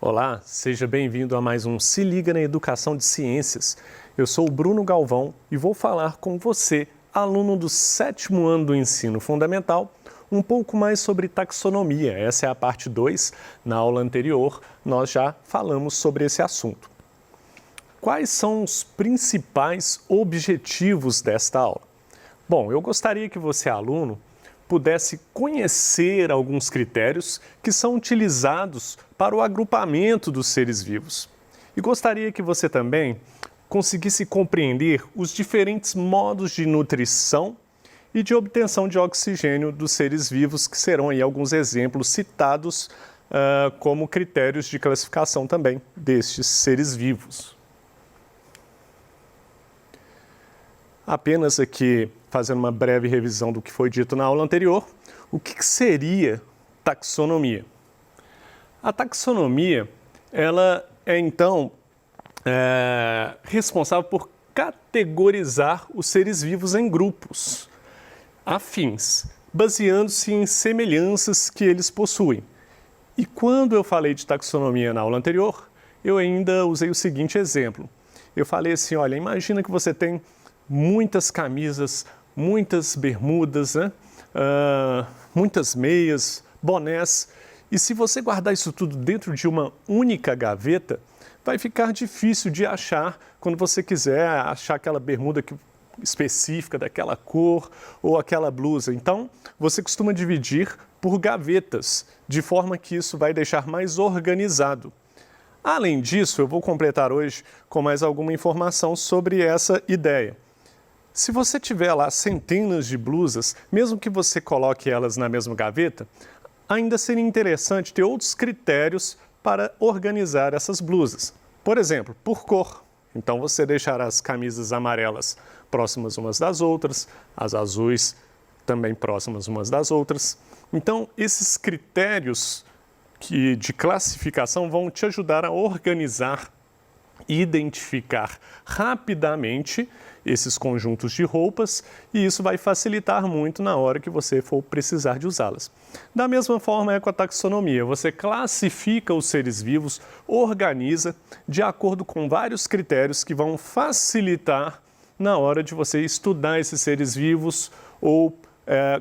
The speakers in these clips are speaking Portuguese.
Olá, seja bem-vindo a mais um Se Liga na Educação de Ciências. Eu sou o Bruno Galvão e vou falar com você, aluno do 7º ano do ensino fundamental, um pouco mais sobre taxonomia. Essa é a parte 2. Na aula anterior, nós já falamos sobre esse assunto. Quais são os principais objetivos desta aula? Bom, eu gostaria que você, aluno, pudesse conhecer alguns critérios que são utilizados para o agrupamento dos seres vivos. E gostaria que você também conseguisse compreender os diferentes modos de nutrição e de obtenção de oxigênio dos seres vivos, que serão aí alguns exemplos citados como critérios de classificação também destes seres vivos. Apenas aqui, fazendo uma breve revisão do que foi dito na aula anterior, o que seria taxonomia? A taxonomia, ela é então responsável por categorizar os seres vivos em grupos afins, baseando-se em semelhanças que eles possuem. E quando eu falei de taxonomia na aula anterior, eu ainda usei o seguinte exemplo. Eu falei assim, olha, imagina que você tem muitas camisas, muitas bermudas, né? Muitas meias, bonés. E se você guardar isso tudo dentro de uma única gaveta, vai ficar difícil de achar quando você quiser achar aquela bermuda específica daquela cor ou aquela blusa. Então, você costuma dividir por gavetas, de forma que isso vai deixar mais organizado. Além disso, eu vou completar hoje com mais alguma informação sobre essa ideia. Se você tiver lá centenas de blusas, mesmo que você coloque elas na mesma gaveta, ainda seria interessante ter outros critérios para organizar essas blusas. Por exemplo, por cor. Então você deixará as camisas amarelas próximas umas das outras, as azuis também próximas umas das outras. Então esses critérios de classificação vão te ajudar a organizar e identificar rapidamente esses conjuntos de roupas, e isso vai facilitar muito na hora que você for precisar de usá-las. Da mesma forma é com a taxonomia, você classifica os seres vivos, organiza de acordo com vários critérios que vão facilitar na hora de você estudar esses seres vivos ou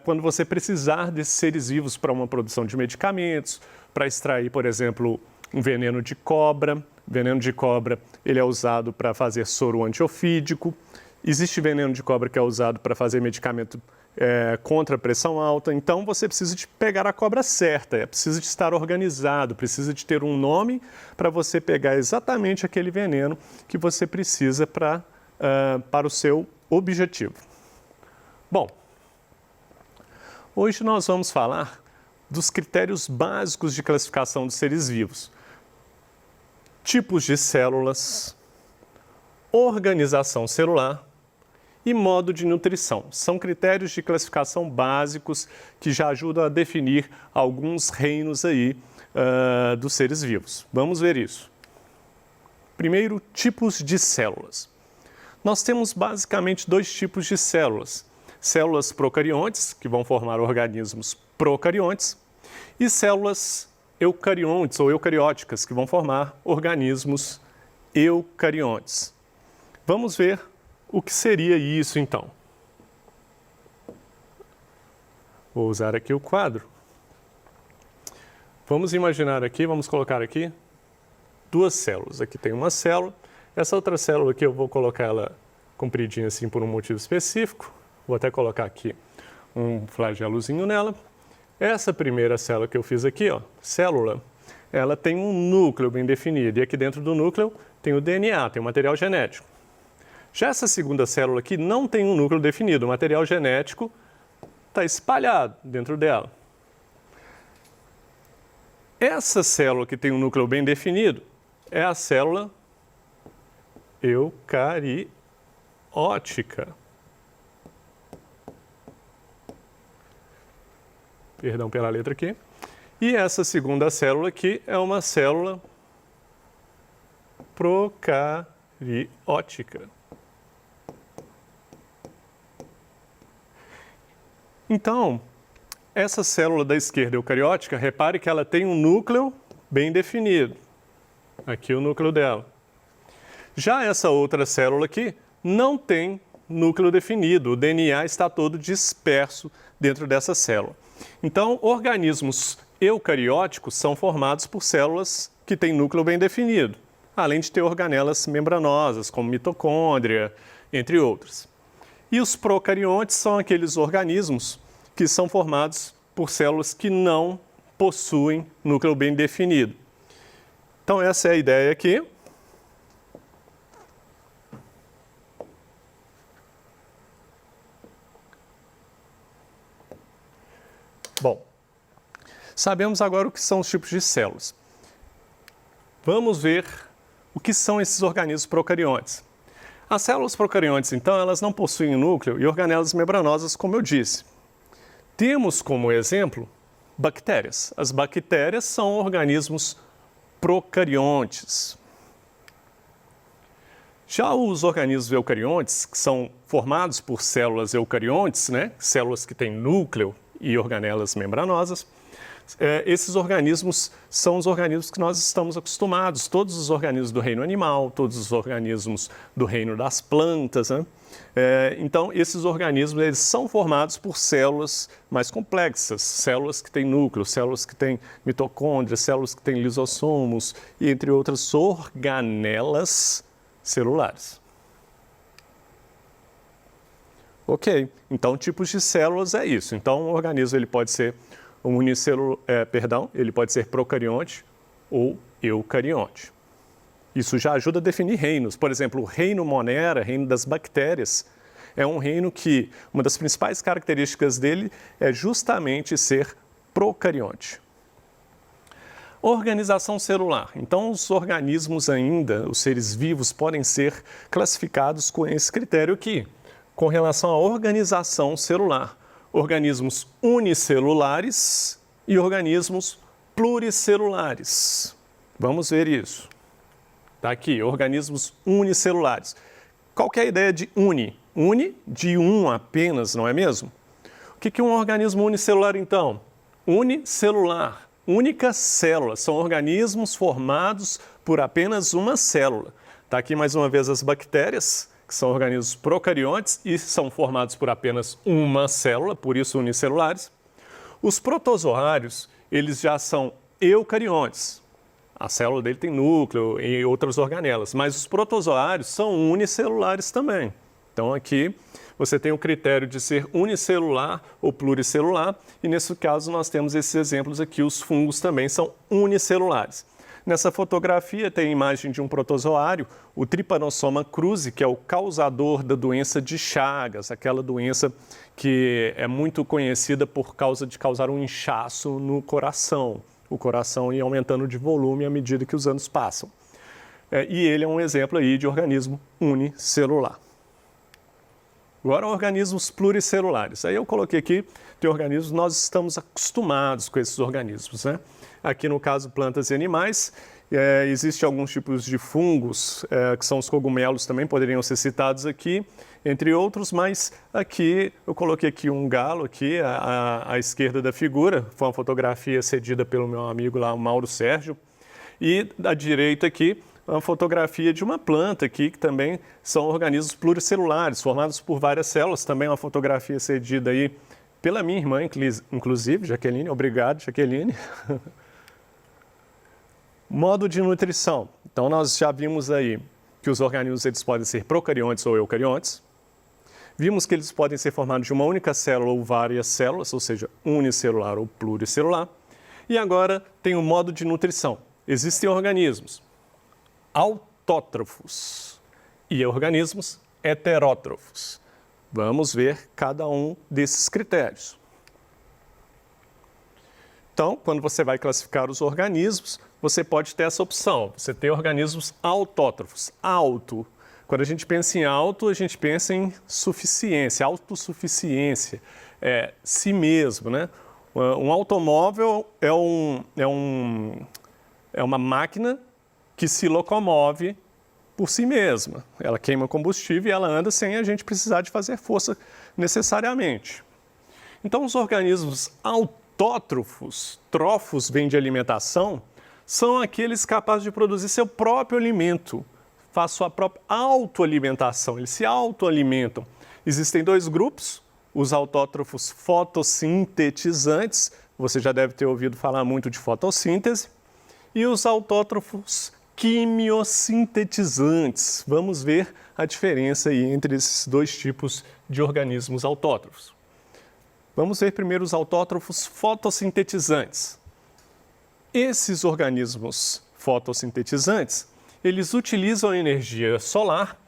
quando você precisar desses seres vivos para uma produção de medicamentos, para extrair, por exemplo, um veneno de cobra. O veneno de cobra ele é usado para fazer soro antiofídico. Existe veneno de cobra que é usado para fazer medicamento contra a pressão alta. Então, você precisa de pegar a cobra certa, precisa de estar organizado, precisa de ter um nome para você pegar exatamente aquele veneno que você precisa para o seu objetivo. Bom, hoje nós vamos falar dos critérios básicos de classificação dos seres vivos. Tipos de células, organização celular e modo de nutrição. São critérios de classificação básicos que já ajudam a definir alguns reinos aí dos seres vivos. Vamos ver isso. Primeiro, tipos de células. Nós temos basicamente dois tipos de células. Células procariontes, que vão formar organismos procariontes, e células eucariontes ou eucarióticas, que vão formar organismos eucariontes. Vamos ver o que seria isso, então. Vou usar aqui o quadro. Vamos imaginar aqui, vamos colocar aqui duas células. Aqui tem uma célula. Essa outra célula aqui eu vou colocar ela compridinha assim por um motivo específico. Vou até colocar aqui um flagelozinho nela. Essa primeira célula que eu fiz aqui, ó, célula, ela tem um núcleo bem definido. E aqui dentro do núcleo tem o DNA, tem o material genético. Já essa segunda célula aqui não tem um núcleo definido. O material genético está espalhado dentro dela. Essa célula que tem um núcleo bem definido é a célula eucariótica. Perdão pela letra aqui. E essa segunda célula aqui é uma célula procariótica. Então, essa célula da esquerda eucariótica, repare que ela tem um núcleo bem definido. Aqui o núcleo dela. Já essa outra célula aqui não tem núcleo definido, o DNA está todo disperso dentro dessa célula. Então, organismos eucarióticos são formados por células que têm núcleo bem definido, além de ter organelas membranosas, como mitocôndria, entre outros. E os procariontes são aqueles organismos que são formados por células que não possuem núcleo bem definido. Então, essa é a ideia aqui. Bom, sabemos agora o que são os tipos de células. Vamos ver o que são esses organismos procariontes. As células procariontes, então, elas não possuem núcleo e organelas membranosas, como eu disse. Temos como exemplo bactérias. As bactérias são organismos procariontes. Já os organismos eucariontes, que são formados por células eucariontes, né? Células que têm núcleo e organelas membranosas, esses organismos são os organismos que nós estamos acostumados, todos os organismos do reino animal, todos os organismos do reino das plantas, né? Então, esses organismos eles são formados por células mais complexas, células que têm núcleo, células que têm mitocôndrias, células que têm lisossomos e entre outras organelas celulares. Ok, então tipos de células é isso. Então, um organismo ele pode ser ele pode ser procarionte ou eucarionte. Isso já ajuda a definir reinos. Por exemplo, o reino Monera, reino das bactérias, é um reino que uma das principais características dele é justamente ser procarionte. Organização celular. Então, os organismos ainda, os seres vivos, podem ser classificados com esse critério aqui, com relação à organização celular. Organismos unicelulares e organismos pluricelulares. Vamos ver isso. Está aqui, organismos unicelulares. Qual que é a ideia de uni? Uni, de um apenas, não é mesmo? O que é um organismo unicelular, então? Unicelular, única célula. São organismos formados por apenas uma célula. Está aqui mais uma vez as bactérias, que são organismos procariontes e são formados por apenas uma célula, por isso unicelulares. Os protozoários, eles já são eucariontes. A célula dele tem núcleo e outras organelas, mas os protozoários são unicelulares também. Então aqui você tem o critério de ser unicelular ou pluricelular e nesse caso nós temos esses exemplos aqui, os fungos também são unicelulares. Nessa fotografia tem a imagem de um protozoário, o Trypanosoma cruzi, que é o causador da doença de Chagas, aquela doença que é muito conhecida por causa de causar um inchaço no coração. O coração ia aumentando de volume à medida que os anos passam. E ele é um exemplo aí de organismo unicelular. Agora, organismos pluricelulares. Aí eu coloquei aqui, tem organismos, nós estamos acostumados com esses organismos, né? Aqui no caso, plantas e animais, existem alguns tipos de fungos, que são os cogumelos também, poderiam ser citados aqui, entre outros, mas aqui eu coloquei aqui um galo aqui, à esquerda da figura, foi uma fotografia cedida pelo meu amigo lá, o Mauro Sérgio, e à direita aqui, uma fotografia de uma planta aqui, que também são organismos pluricelulares, formados por várias células, também uma fotografia cedida aí pela minha irmã, inclusive, Jaqueline, obrigado, Jaqueline. Modo de nutrição. Então, nós já vimos aí que os organismos eles podem ser procariontes ou eucariontes. Vimos que eles podem ser formados de uma única célula ou várias células, ou seja, unicelular ou pluricelular. E agora tem o modo de nutrição. Existem organismos autótrofos e organismos heterótrofos. Vamos ver cada um desses critérios. Então, quando você vai classificar os organismos, você pode ter essa opção. Você tem organismos autótrofos, auto. Quando a gente pensa em auto, a gente pensa em suficiência, autossuficiência, si mesmo, né? Um automóvel é uma máquina que se locomove por si mesma. Ela queima combustível e ela anda sem a gente precisar de fazer força necessariamente. Então, os organismos autótrofos, trofos vem de alimentação, são aqueles capazes de produzir seu próprio alimento, faz sua própria autoalimentação, eles se autoalimentam. Existem dois grupos, os autótrofos fotossintetizantes, você já deve ter ouvido falar muito de fotossíntese, e os autótrofos quimiosintetizantes. Vamos ver a diferença aí entre esses dois tipos de organismos autótrofos. Vamos ver primeiro os autótrofos fotossintetizantes. Esses organismos fotossintetizantes, eles utilizam a energia solar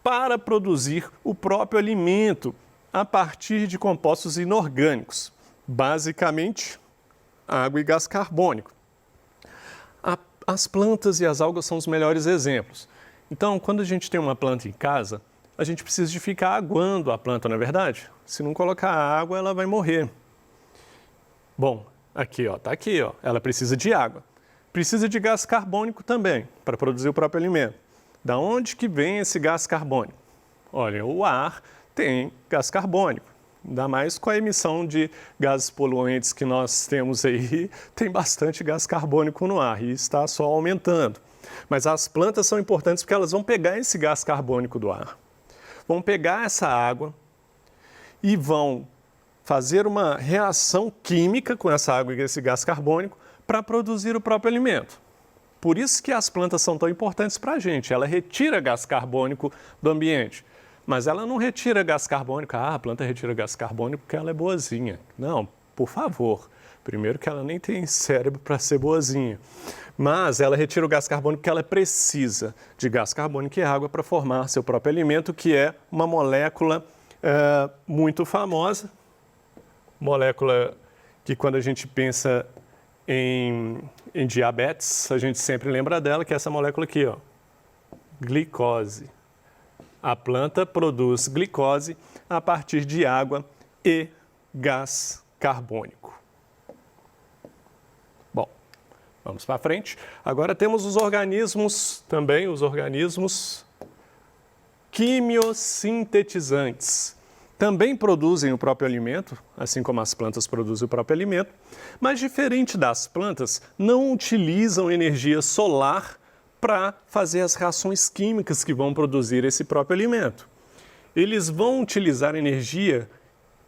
para produzir o próprio alimento a partir de compostos inorgânicos, basicamente água e gás carbônico. As plantas e as algas são os melhores exemplos. Então, quando a gente tem uma planta em casa, a gente precisa de ficar aguando a planta, não é verdade? Se não colocar água, ela vai morrer. Bom, aqui, ó, tá aqui, ó. Ela precisa de água. Precisa de gás carbônico também, para produzir o próprio alimento. Da onde que vem esse gás carbônico? Olha, o ar tem gás carbônico. Ainda mais com a emissão de gases poluentes que nós temos aí, tem bastante gás carbônico no ar e está só aumentando. Mas as plantas são importantes porque elas vão pegar esse gás carbônico do ar, vão pegar essa água e vão fazer uma reação química com essa água e esse gás carbônico para produzir o próprio alimento. Por isso que as plantas são tão importantes para a gente. Ela retira gás carbônico do ambiente. Mas ela não retira gás carbônico. Ah, a planta retira gás carbônico porque ela é boazinha. Não, por favor. Primeiro que ela nem tem cérebro para ser boazinha. Mas ela retira o gás carbônico porque ela precisa de gás carbônico e água para formar seu próprio alimento, que é uma molécula muito famosa. Molécula que quando a gente pensa em diabetes, a gente sempre lembra dela, que é essa molécula aqui, ó, glicose. A planta produz glicose a partir de água e gás carbônico. Bom, vamos para frente. Agora temos os organismos, também os organismos quimiosintetizantes. Também produzem o próprio alimento, assim como as plantas produzem o próprio alimento, mas diferente das plantas, não utilizam energia solar para fazer as reações químicas que vão produzir esse próprio alimento. Eles vão utilizar energia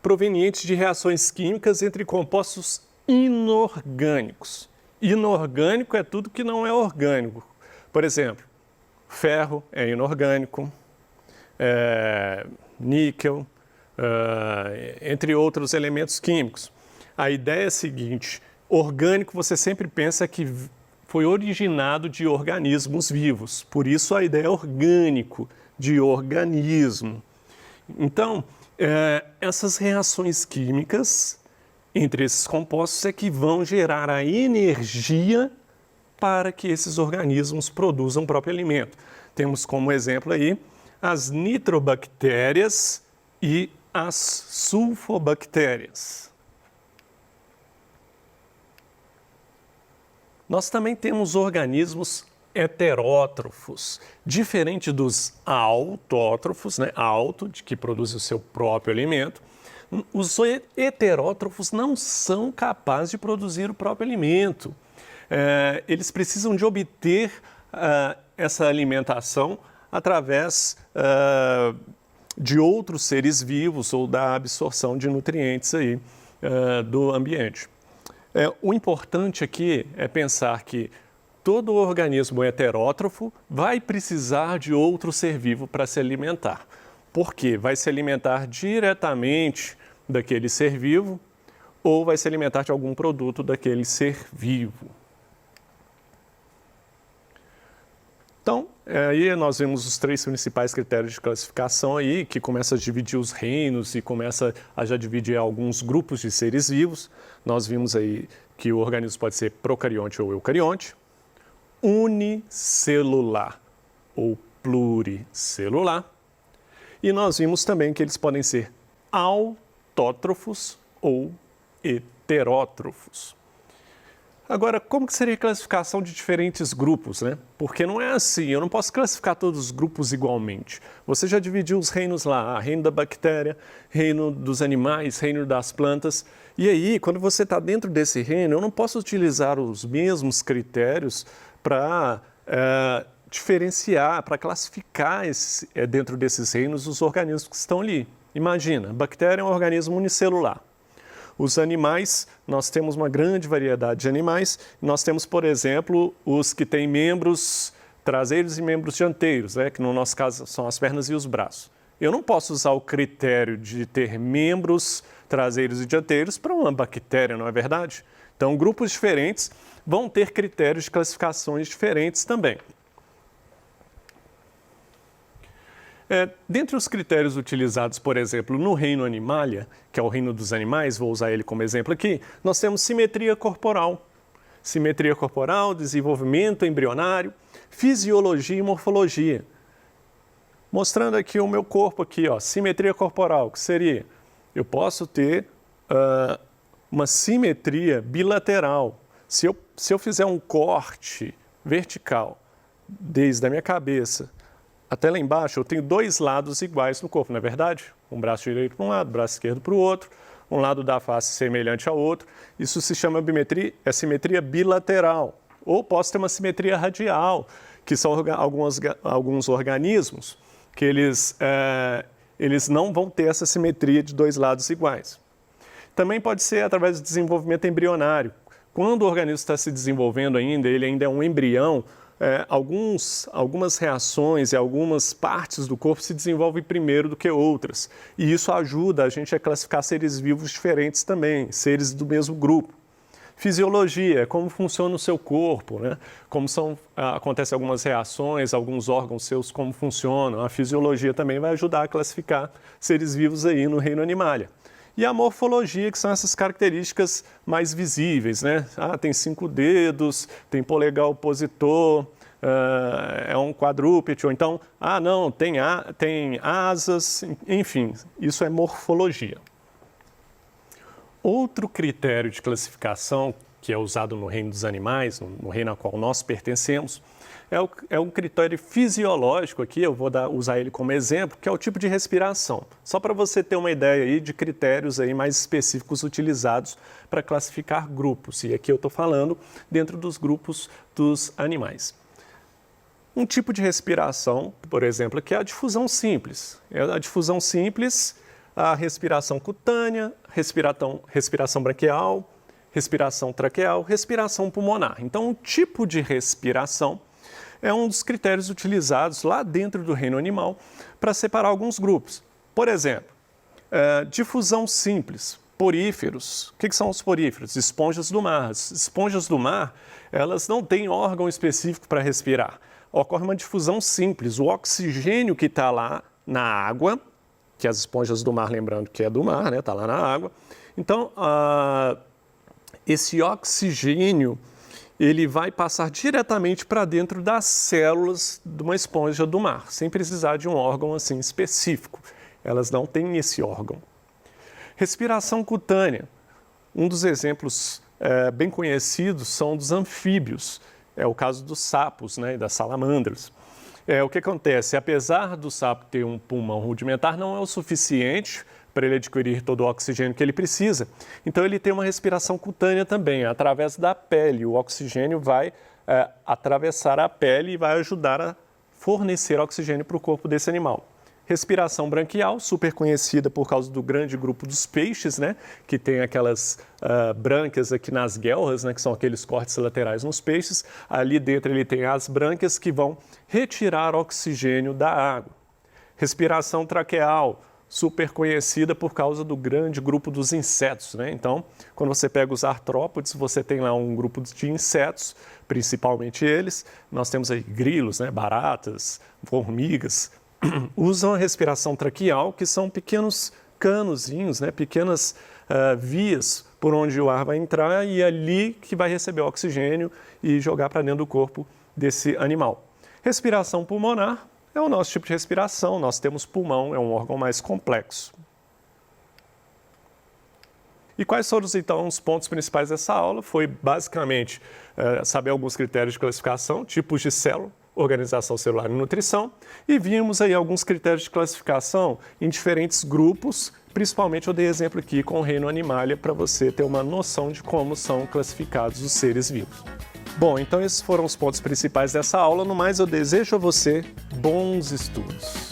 proveniente de reações químicas entre compostos inorgânicos. Inorgânico é tudo que não é orgânico. Por exemplo, ferro é inorgânico, níquel, entre outros elementos químicos. A ideia é a seguinte: orgânico você sempre pensa que foi originado de organismos vivos, por isso a ideia é orgânico, de organismo. Então, essas reações químicas entre esses compostos é que vão gerar a energia para que esses organismos produzam o próprio alimento. Temos como exemplo aí as nitrobactérias e as sulfobactérias. Nós também temos organismos heterótrofos, diferente dos autótrofos, né? Que produzem o seu próprio alimento. Os heterótrofos não são capazes de produzir o próprio alimento. Eles precisam de obter essa alimentação através de outros seres vivos ou da absorção de nutrientes aí, do ambiente. O importante aqui é pensar que todo organismo heterótrofo vai precisar de outro ser vivo para se alimentar. Por quê? Vai se alimentar diretamente daquele ser vivo ou vai se alimentar de algum produto daquele ser vivo. Então, aí nós vemos os 3 principais critérios de classificação aí, que começa a dividir os reinos e começa a já dividir alguns grupos de seres vivos. Nós vimos aí que o organismo pode ser procarionte ou eucarionte, unicelular ou pluricelular. E nós vimos também que eles podem ser autótrofos ou heterótrofos. Agora, como que seria a classificação de diferentes grupos, né? Porque não é assim, eu não posso classificar todos os grupos igualmente. Você já dividiu os reinos lá, reino da bactéria, reino dos animais, reino das plantas. E aí, quando você está dentro desse reino, eu não posso utilizar os mesmos critérios para diferenciar, para classificar dentro desses reinos os organismos que estão ali. Imagina, a bactéria é um organismo unicelular. Os animais, nós temos uma grande variedade de animais. Nós temos, por exemplo, os que têm membros traseiros e membros dianteiros, né? Que no nosso caso são as pernas e os braços. Eu não posso usar o critério de ter membros traseiros e dianteiros para uma bactéria, não é verdade? Então, grupos diferentes vão ter critérios de classificações diferentes também. Dentre os critérios utilizados, por exemplo, no reino Animalia, que é o reino dos animais, vou usar ele como exemplo aqui, nós temos simetria corporal. Simetria corporal, desenvolvimento embrionário, fisiologia e morfologia. Mostrando aqui o meu corpo aqui, ó, simetria corporal, que seria, eu posso ter uma simetria bilateral. Se eu fizer um corte vertical desde a minha cabeça até lá embaixo, eu tenho dois lados iguais no corpo, não é verdade? Um braço direito para um lado, braço esquerdo para o outro, um lado da face semelhante ao outro. Isso se chama simetria bilateral. Ou posso ter uma simetria radial, que são alguns organismos que eles não vão ter essa simetria de dois lados iguais. Também pode ser através do desenvolvimento embrionário. Quando o organismo está se desenvolvendo ainda, ele ainda é um embrião, algumas reações e algumas partes do corpo se desenvolvem primeiro do que outras. E isso ajuda a gente a classificar seres vivos diferentes também, seres do mesmo grupo. Fisiologia, como funciona o seu corpo, né? Acontecem algumas reações, alguns órgãos seus, como funcionam. A fisiologia também vai ajudar a classificar seres vivos aí no reino Animalia. E a morfologia, que são essas características mais visíveis, né? Tem 5 dedos, tem polegar opositor, é um quadrúpede, ou então, não, tem asas, enfim, isso é morfologia. Outro critério de classificação que é usado no reino dos animais, no reino ao qual nós pertencemos, é um critério fisiológico aqui, eu vou usar ele como exemplo, que é o tipo de respiração. Só para você ter uma ideia aí de critérios aí mais específicos utilizados para classificar grupos. E aqui eu estou falando dentro dos grupos dos animais. Um tipo de respiração, por exemplo, que é a difusão simples. A difusão simples, a respiração cutânea, respiração branquial, respiração traqueal, respiração pulmonar. Então, um tipo de respiração é um dos critérios utilizados lá dentro do reino animal para separar alguns grupos. Por exemplo, difusão simples, poríferos. O que são os poríferos? Esponjas do mar. As esponjas do mar, elas não têm órgão específico para respirar. Ocorre uma difusão simples. O oxigênio que está lá na água, que as esponjas do mar, lembrando que é do mar, né? Está lá na água. Então, esse oxigênio ele vai passar diretamente para dentro das células de uma esponja do mar, sem precisar de um órgão assim específico. Elas não têm esse órgão. Respiração cutânea. Um dos exemplos bem conhecidos são dos anfíbios. É o caso dos sapos, né, e das salamandras. O que acontece? Apesar do sapo ter um pulmão rudimentar, não é o suficiente para ele adquirir todo o oxigênio que ele precisa. Então, ele tem uma respiração cutânea também, através da pele. O oxigênio vai atravessar a pele e vai ajudar a fornecer oxigênio para o corpo desse animal. Respiração branquial, super conhecida por causa do grande grupo dos peixes, né? Que tem aquelas brânquias aqui nas guelras, né? Que são aqueles cortes laterais nos peixes. Ali dentro ele tem as brânquias que vão retirar oxigênio da água. Respiração traqueal, super conhecida por causa do grande grupo dos insetos, né? Então, quando você pega os artrópodes, você tem lá um grupo de insetos, principalmente eles. Nós temos aí grilos, né? Baratas, formigas. Usam a respiração traqueal, que são pequenos canozinhos, né? Pequenas vias por onde o ar vai entrar e é ali que vai receber oxigênio e jogar para dentro do corpo desse animal. Respiração pulmonar é o nosso tipo de respiração, nós temos pulmão, é um órgão mais complexo. E quais foram, então, os pontos principais dessa aula? Foi, basicamente, saber alguns critérios de classificação, tipos de célula, organização celular e nutrição, e vimos aí alguns critérios de classificação em diferentes grupos, principalmente eu dei exemplo aqui com o reino Animalia para você ter uma noção de como são classificados os seres vivos. Bom, então esses foram os pontos principais dessa aula, no mais eu desejo a você bons estudos.